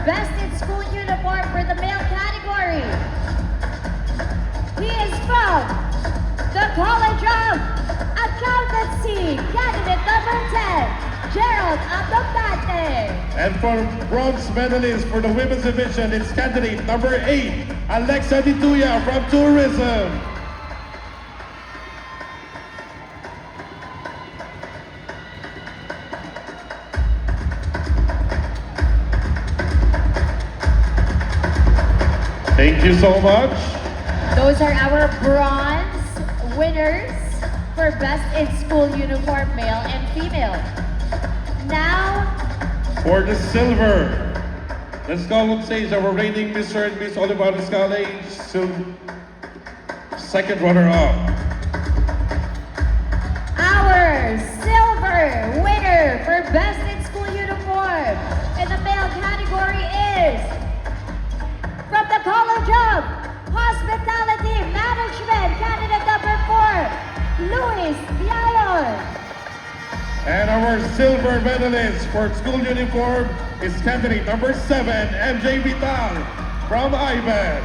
Best in School Uniform for the male category. He is from the College of Accountancy, candidate number 10, Gerald Abdocante. And for bronze medalist for the women's division, it's candidate number 8, Alexa Dituya from Tourism. Thank you so much. Those are our bronze winners for Best in School Uniform, male and female. Now, For the silver, let's call on stage our reigning Mr. and Miss Olivares College, second runner-up. our silver winner for Best in School Uniform in the male category is from the College of Hospitality Management, candidate number 4, Luis Viayon. And our silver medalist for school uniform is candidate number 7, MJ Vital from IBED.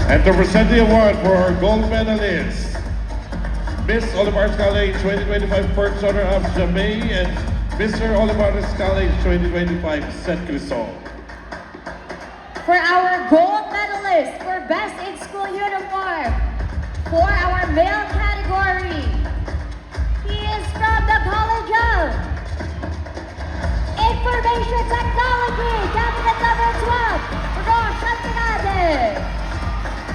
And to present the award for our gold medalist, Miss Olivares College 2025 first runner-up Jamay and Mr. Olivares College 2025 Seth Crisol. For our gold medalist for Best in School Uniform for our male category, he is from the College of Information Technology, candidate number 12, Rosh Antanade.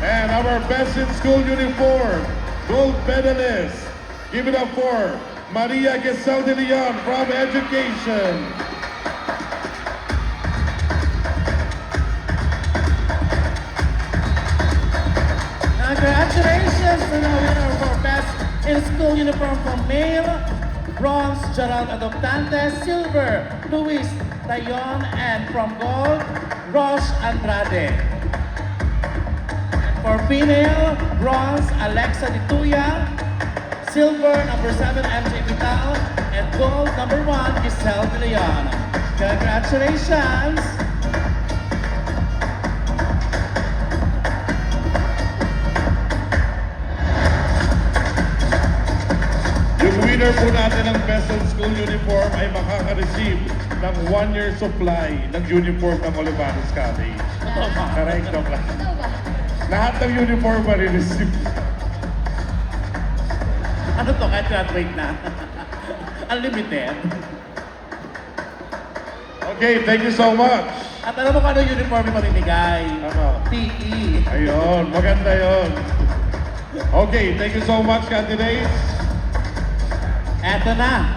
And our best in school uniform, gold medalist, give it up for Maria Gesel de Leon from Education. Congratulations to the winner for Best in School Uniform for male, bronze, Gerald Adoptante, silver, Luis Tayon, and from gold, Rosh Andrade. For female, bronze, Alexa Dituya, silver, number 7, MJ Vital, and gold, number 1, Giselle De Leon. Congratulations! Yung winner po natin ng Best in School Uniform ay makaka-receive ng 1-year supply ng uniform ng Olivares College. Correct, joke lang. Lahat ng uniform marireceive. Ano to? Kahit graduate na. Unlimited. Okay, thank you so much. At alam mo kung ano yung uniform yung mamimigay? Ano? PE. Ayun, maganda yon. Okay, thank you so much, candidates. Eto na.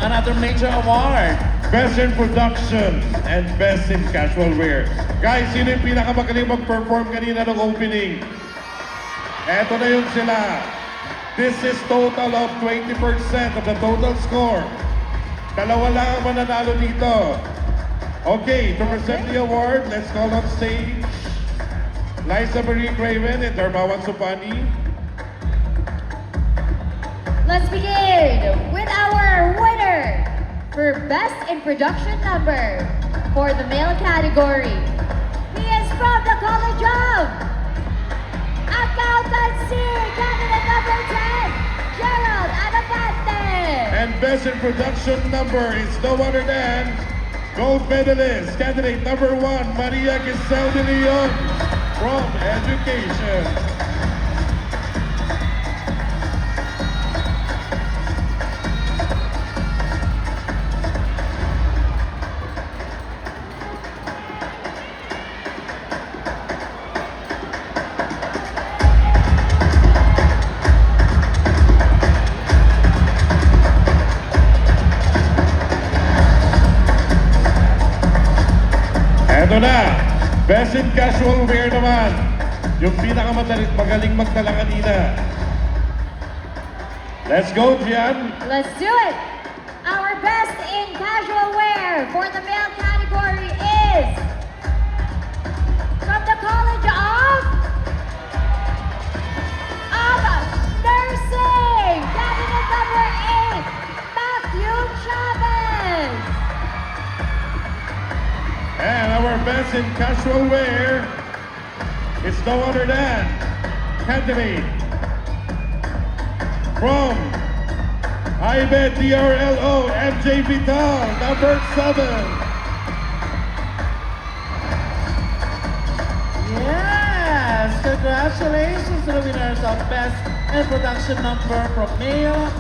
Another major award. Best in Production and Best in Casual Wear. Guys, sino yung pinakamagaling mag-perform kanina ng opening? Eto na yun sila. This is total of 20% of the total score. Dalawa lang ang mananalo dito. Okay, to present the award, let's call on stage Liza Marie Craven and Darmawan Supani. Let's begin with our winner for Best in Production Number for the male category. He is from the College of Accountancy, candidate number 10, Gerald Adapante. And Best in Production Number is no other than gold medalist, candidate number 1, Maria Giselle de Leon from Education. Eto na, Best in Casual Wear naman. Yung pinakamagaling magdala kanina. Let's go, Gian. Let's do it! Our Best in Casual Wear for the male category is from the College best in casual wear, it's no other than candidate from IBET DRLO MJ Vital, number 7. Yes! Congratulations to the winners of Best in Production Number from male,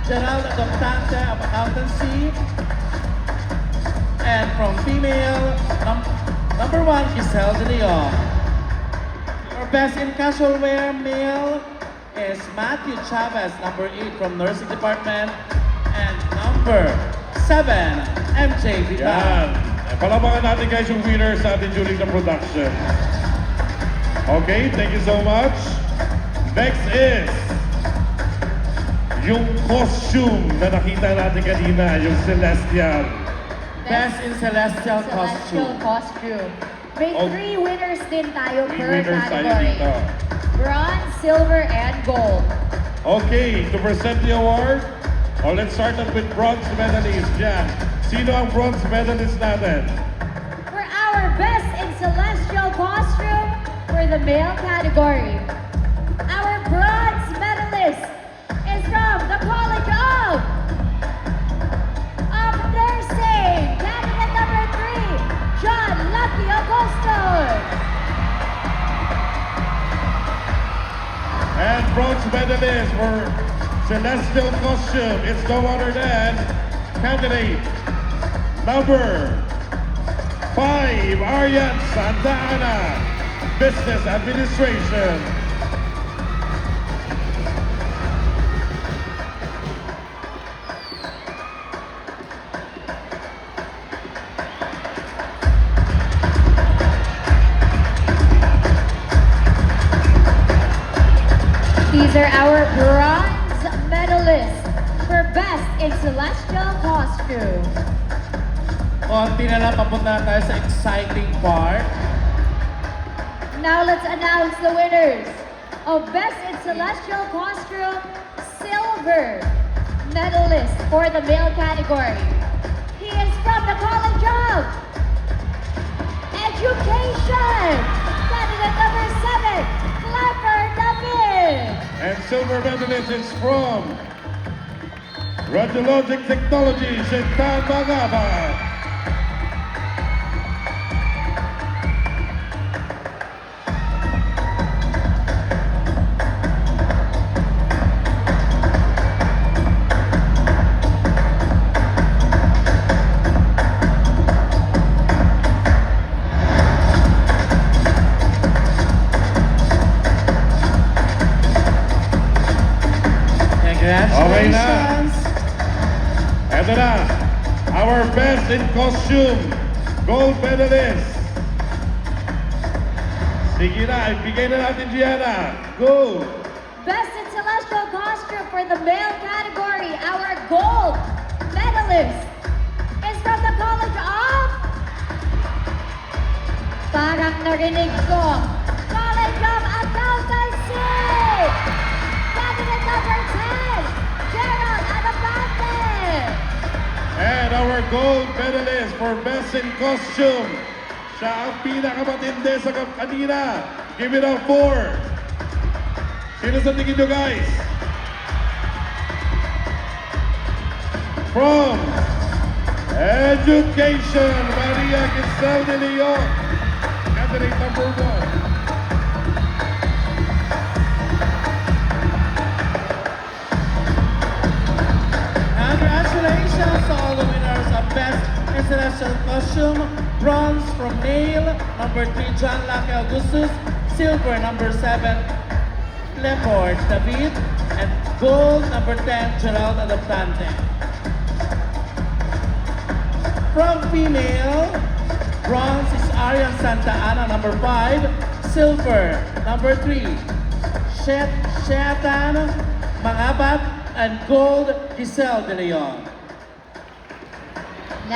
Gerald Adoptante of Accountancy. And from female, number 1, Giselle De Leon. Our Best in Casual Wear male is Matthew Chavez, number 8 from Nursing Department. And number 7, MJ Vital. Yan. Palabakan natin guys yung winners natin during the production. Okay, thank you so much. Next is yung costume na nakita natin kanina, yung Celestial. Best in Celestial Celestial Costume. costume. May Oh. 3 winners din tayo Three per winners tayo category. dito. Bronze, silver, and gold. Okay, to present the award, let's start up with bronze medalist. Yan. Sino ang bronze medalist natin? For our best in celestial costume for the male category, our bronze medalist is from the College of Nursing, candidate number 3, John Lucky Augusto. And bronze medalist for celestial costume, it's no other than candidate number 5, Arian Santa Ana, Business Administration. These are our bronze medalists for best in celestial costume. Konti na lang, papunta na tayo sa exciting part. Now let's announce the winners of Best in Celestial Costume Silver medalist for the male category. He is from the College of Education, candidate number 7, Clapper David. And silver medalist is from Radiologic Technology, Shintan Magabat. Congratulations! Ito na, our best in costume, gold medalist. Sige na, ibigay na natin Gianna. Go! Best in Celestial Costume for the male category, our gold medalist is from the College of... Parang narinig ko. College of Accountancy! Candidate number 10, Gerald Adapante. And our gold medalist for best in costume. Siya ang pinakamatindi sa kanina. Give it up for... Sino sa tingin nyo guys? From Education, Maria Giselle de Leon. Candidate number 1. Congratulations to all the winners of Best in Celestial Costume. Bronze from male, number 3, John Lucky Augustus. Silver, number 7, Leport David. And gold, number 10, Gerald Adoptante. From female, bronze is Arian Santa Ana, number 5. Silver, number 3, Shetan Mangabat. And gold, Giselle De Leon.